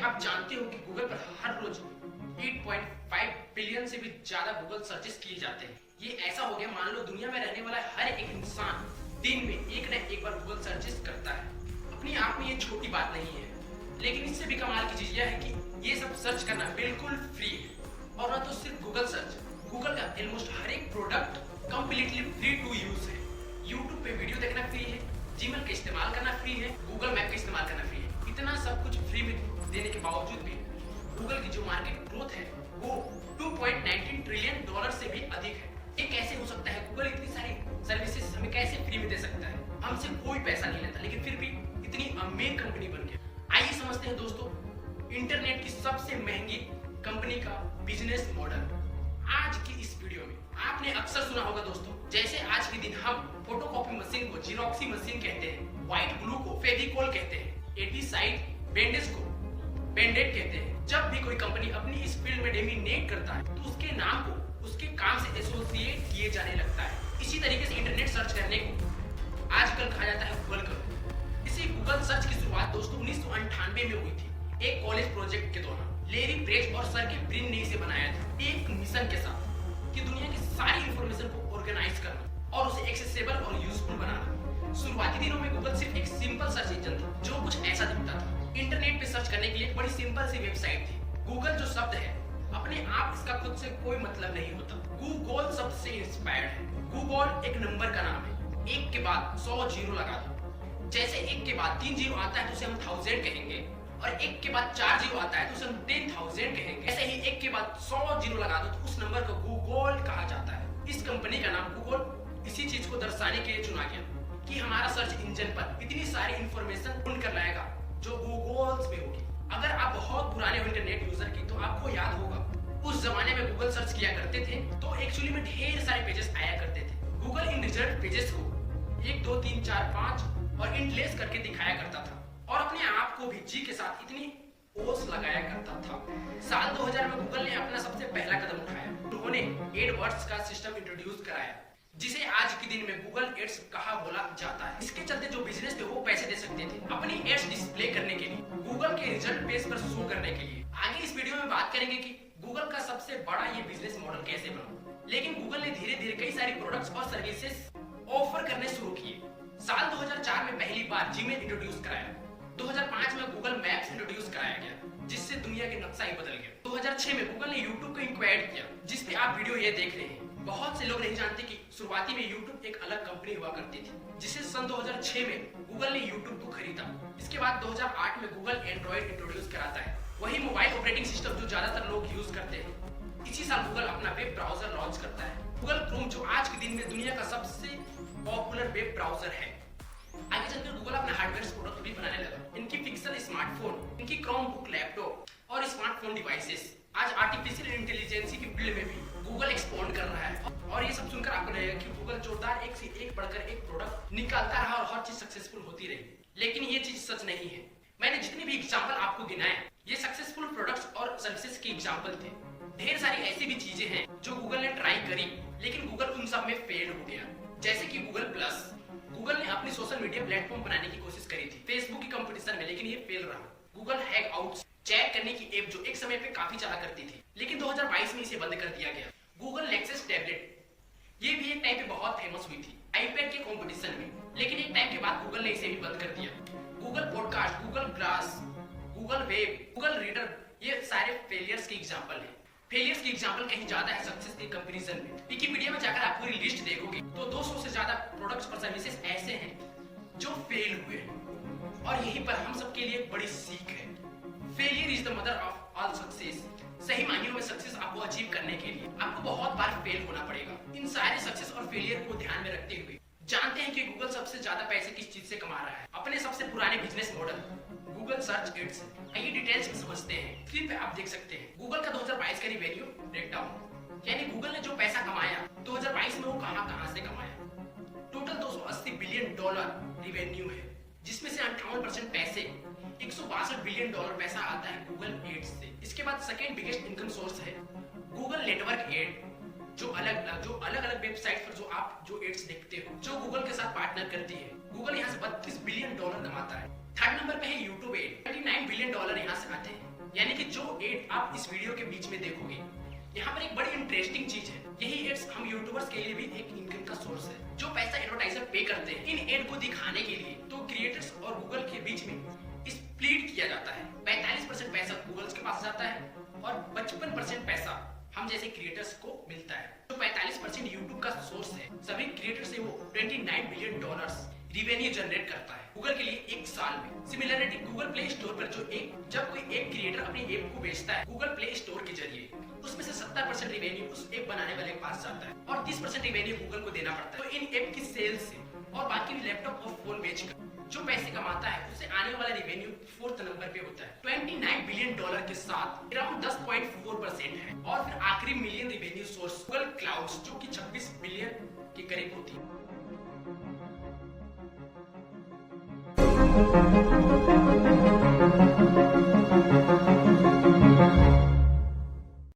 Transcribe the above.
आप जानते हो कि गूगल पर हर रोज 8.5 बिलियन से भी ज्यादा गूगल सर्चेस किए जाते हैं। ये ऐसा हो गया, मान लो दुनिया में रहने वाला हर एक इंसान दिन में एक न एक बार गूगल सर्चेस करता है। अपने आप में ये छोटी बात नहीं है, लेकिन इससे भी कमाल की चीज यह है कि ये सब सर्च करना बिल्कुल फ्री है। और ना तो सिर्फ गूगल सर्च, गूगल का ऑलमोस्ट हर एक product completely free to use है। यूट्यूब पे वीडियो देखना फ्री है, जीमेल का इस्तेमाल करना फ्री है, गूगल मैप का इस्तेमाल करना फ्री है। इतना सब कुछ फ्री में देने के बावजूद भी गूगल की जो मार्केट ग्रोथ है वो 2.19 ट्रिलियन डॉलर से भी अधिक है। ये कैसे हो सकता है? गूगल इतनी सारी सर्विसेज हमें कैसे फ्री में दे सकता है? हमसे कोई पैसा नहीं लेता, लेकिन फिर भी इतनी अमीर कंपनी बन गया। आइए समझते हैं दोस्तों इंटरनेट की सबसे महंगी कंपनी का बिजनेस मॉडल। आज की इस वीडियो में आपने अक्सर सुना होगा दोस्तों, जैसे आज के दिन हम फोटोकॉपी मशीन को जीरोक्सी मशीन कहते हैं, व्हाइट ग्लू को फेविकोल कहते हैं, एटीसाइड बैंडेज को बैंडेड कहते हैं। जब भी कोई कंपनी अपनी इस फील्ड में डोमिनेट करता है तो उसके नाम को उसके काम से एसोसिएट किए जाने लगता है। इसी तरीके से इंटरनेट सर्च करने को आजकल कहा जाता है गूगल करो। इसी गूगल सर्च की शुरुआत दोस्तों 1998 में हुई थी, एक कॉलेज प्रोजेक्ट के दौरान। लेरी पेज और सर्गे ब्रिन ने इसे बनाया था एक मिशन के साथ कि दुनिया की सारी इंफॉर्मेशन को ऑर्गेनाइज करना और उसे एक्सेसिबल और यूजफुल बनाना। शुरुआती दिनों में गूगल सिर्फ एक सिंपल सर्च इंजन था जो कुछ ऐसा दिखता था। इंटरनेट पे सर्च करने के लिए एक बड़ी सिंपल सी वेबसाइट थी। गूगल जो शब्द है अपने आप इसका खुद से कोई मतलब नहीं होता। गूगल शब्द से इंस्पायर्ड है। गूगल एक नंबर का नाम है, एक के बाद 100 जीरो लगा दो। जैसे एक के बाद 3 जीरो आता है तो उसे हम 1000 कहेंगे, और एक के बाद 4 जीरो आता है तो उसे हम 10,000 कहेंगे। ऐसे ही एक के बाद 100 जीरो लगा दो तो उस नंबर को गूगल कहा जाता है। इस कंपनी का नाम गूगल इसी चीज को दर्शाने के लिए चुना गया कि हमारा सर्च इंजन पर इतनी सारी इंफॉर्मेशन ढूंढ कर लाएगा जो गूगल्स में होगी। अगर आप बहुत पुराने हो इंटरनेट यूजर की तो आपको याद होगा उस जमाने में गूगल सर्च किया करते थे तो एक्चुअली में ढेर सारे पेजेस आया करते थे। गूगल इन रिजल्ट पेजेस को 1 2 3 4 5 और इंटलेस करके दिखाया करता था और अपने आप को भी जी के साथ इतनी ओस लगाया करता था। साल 2000 में गूगल ने अपना सबसे पहला कदम उठाया। उन्होंने एडवर्ड्स का सिस्टम इंट्रोड्यूस कराया जिसे आज के दिन में गूगल एड्स कहा बोला जाता है। इसके चलते जो बिजनेस थे वो पैसे दे सकते थे अपनी एड्स डिस्प्ले करने के लिए, गूगल के रिजल्ट पेज पर शो करने के लिए। आगे इस वीडियो में बात करेंगे कि गूगल का सबसे बड़ा ये बिजनेस मॉडल कैसे बना। लेकिन गूगल ने धीरे धीरे कई सारी प्रोडक्ट्स और सर्विसेज ऑफर करने शुरू किए। साल 2004 में पहली बार जीमेल इंट्रोड्यूस कराया। 2005 में गूगल मैप्स इंट्रोड्यूस कराया गया जिससे दुनिया के नक्शा ही बदल गया। 2006 में गूगल ने यूट्यूब को इंक्वायर किया जिसपे आप वीडियो ये देख रहे हैं। बहुत से लोग नहीं जानते कि शुरुआती में यूट्यूब एक अलग कंपनी हुआ करती थी जिसे सन 2006 में गूगल ने यूट्यूब को खरीदा। इसके बाद 2008 में गूगल एंड्रॉइड इंट्रोड्यूस कराता है, वही मोबाइल ऑपरेटिंग सिस्टम जो ज्यादातर लोग यूज करते हैं। इसी साल गूगल अपना वेब ब्राउजर लॉन्च करता है, गूगल क्रोम, जो आज के दिन में दुनिया का सबसे पॉपुलर वेब ब्राउजर है। आगे चलकर गूगल अपना हार्डवेयर प्रोडक्ट भी बनाने लगा। इनकी पिक्सल स्मार्टफोन, इनकी क्रोम बुक लैपटॉप और स्मार्टफोन डिवाइसेस आज आर्टिफिशियल इंटेलिजेंस की फील्ड में भी गूगल एक्सपोर्ट कर रहा है। और ये सब सुनकर आपको लगेगा कि गूगल जोरदार एक से एक बढ़कर एक प्रोडक्ट निकालता रहा और हर चीज सक्सेसफुल होती रही, लेकिन ये चीज सच नहीं है। मैंने जितने भी एग्जांपल आपको गिनाए ये सक्सेसफुल प्रोडक्ट्स और सर्विसेज के एग्जांपल थे। ढेर सारी ऐसी भी चीजें हैं जो गूगल ने ट्राई करी लेकिन गूगल उन सब में फेल हो गया। जैसे कि गूगल प्लस, गूगल ने अपनी सोशल मीडिया प्लेटफॉर्म बनाने की कोशिश करी थी फेसबुक की कंपटीशन में, लेकिन ये फेल रहा। गूगल हैंग आउट्स चैट करने की ऐप जो एक समय पे काफी चला करती थी, लेकिन 2022 में इसे बंद कर दिया गया। गूगल नेक्सस टैबलेट ये भी एक टाइम पे बहुत फेमस हुई थी आईपैड के कंपटीशन में, लेकिन एक टाइम के बाद गूगल ने इसे भी बंद कर दिया। Google podcast, Google glass, Google web, Google reader, ये सारे फेलियर्स के एग्जांपल हैं। फेलियर्स के एग्जांपल कहीं ज्यादा है सक्सेस के कंपैरिजन में। विकिपीडिया में जाकर आप पूरी लिस्ट देखोगे तो 200 से ज्यादा प्रोडक्ट्स और सर्विसेज ऐसे हैं जो फेल हुए हैं। और यहीं पर हम सबके लिए एक बड़ी सीख है, failure is the mother of all success. सही मायनों में सक्सेस आपको अचीव करने के लिए आपको बहुत बार फेल होना पड़ेगा। इन सारे सक्सेस और फेलियर को ध्यान में रखते हुए जानते हैं कि गूगल सबसे ज्यादा पैसे किस चीज से कमा रहा है। अपने सबसे पुराने business model Google search ads. आइए डिटेल्स में समझते हैं। स्क्रीन पे आप देख सकते हैं गूगल का 2022 का रिवेन्यू ब्रेकडाउन, यानी गूगल ने जो पैसा कमाया 2022 में वो कहां से कमाया। टोटल 280 बिलियन डॉलर रिवेन्यू है जिसमें से 58% पैसे 162 बिलियन डॉलर पैसा आता है गूगल एड्स से। इसके बाद सेकेंड बिगेस्ट इनकम सोर्स है गूगल नेटवर्क एड, जो अलग अलग वेबसाइट पर जो एड्स देखते हो जो गूगल के साथ पार्टनर करती है। गूगल यहाँ से 32 बिलियन डॉलर कमाता है। थर्ड नंबर पे है यूट्यूब एड, 29 बिलियन डॉलर यहाँ से आते हैं। यानी कि जो एड आप इस वीडियो के बीच में देखोगे, यहाँ पर एक बड़ी इंटरेस्टिंग चीज है, यही एड्स हम यूट्यूबर्स के लिए भी एक इनकम का सोर्स है। जो पैसा एडवर्टाइजर पे करते हैं इन एड को दिखाने के लिए, तो क्रिएटर्स और गूगल के बीच में स्प्लिट किया जाता है। 45% पैसा गूगल के पास जाता है और 55% पैसा हम जैसे क्रिएटर्स को मिलता है। तो 45% यूट्यूब का सोर्स है, सभी क्रिएटर से वो $29 बिलियन रिवेन्यू जनरेट करता है गूगल के लिए एक साल में। सिमिलरिटी गूगल प्ले स्टोर पर जब कोई एक क्रिएटर अपनी ऐप को बेचता है गूगल प्ले स्टोर के जरिए, उसमें से 70% रिवेन्यू उस ऐप बनाने वाले के पास जाता है और 30% रिवेन्यू गूगल को देना पड़ता है। तो इन ऐप की सेल्स से और बाकी लैपटॉप और फोन बेचकर जो पैसे कमाता है उससे आने वाला रिवेन्यू 4th नंबर पे होता है। $29 बिलियन के साथ अराउंड 10.4% है। और फिर आखिरी million revenue source Google clouds जो कि 26 बिलियन के करीब होती है।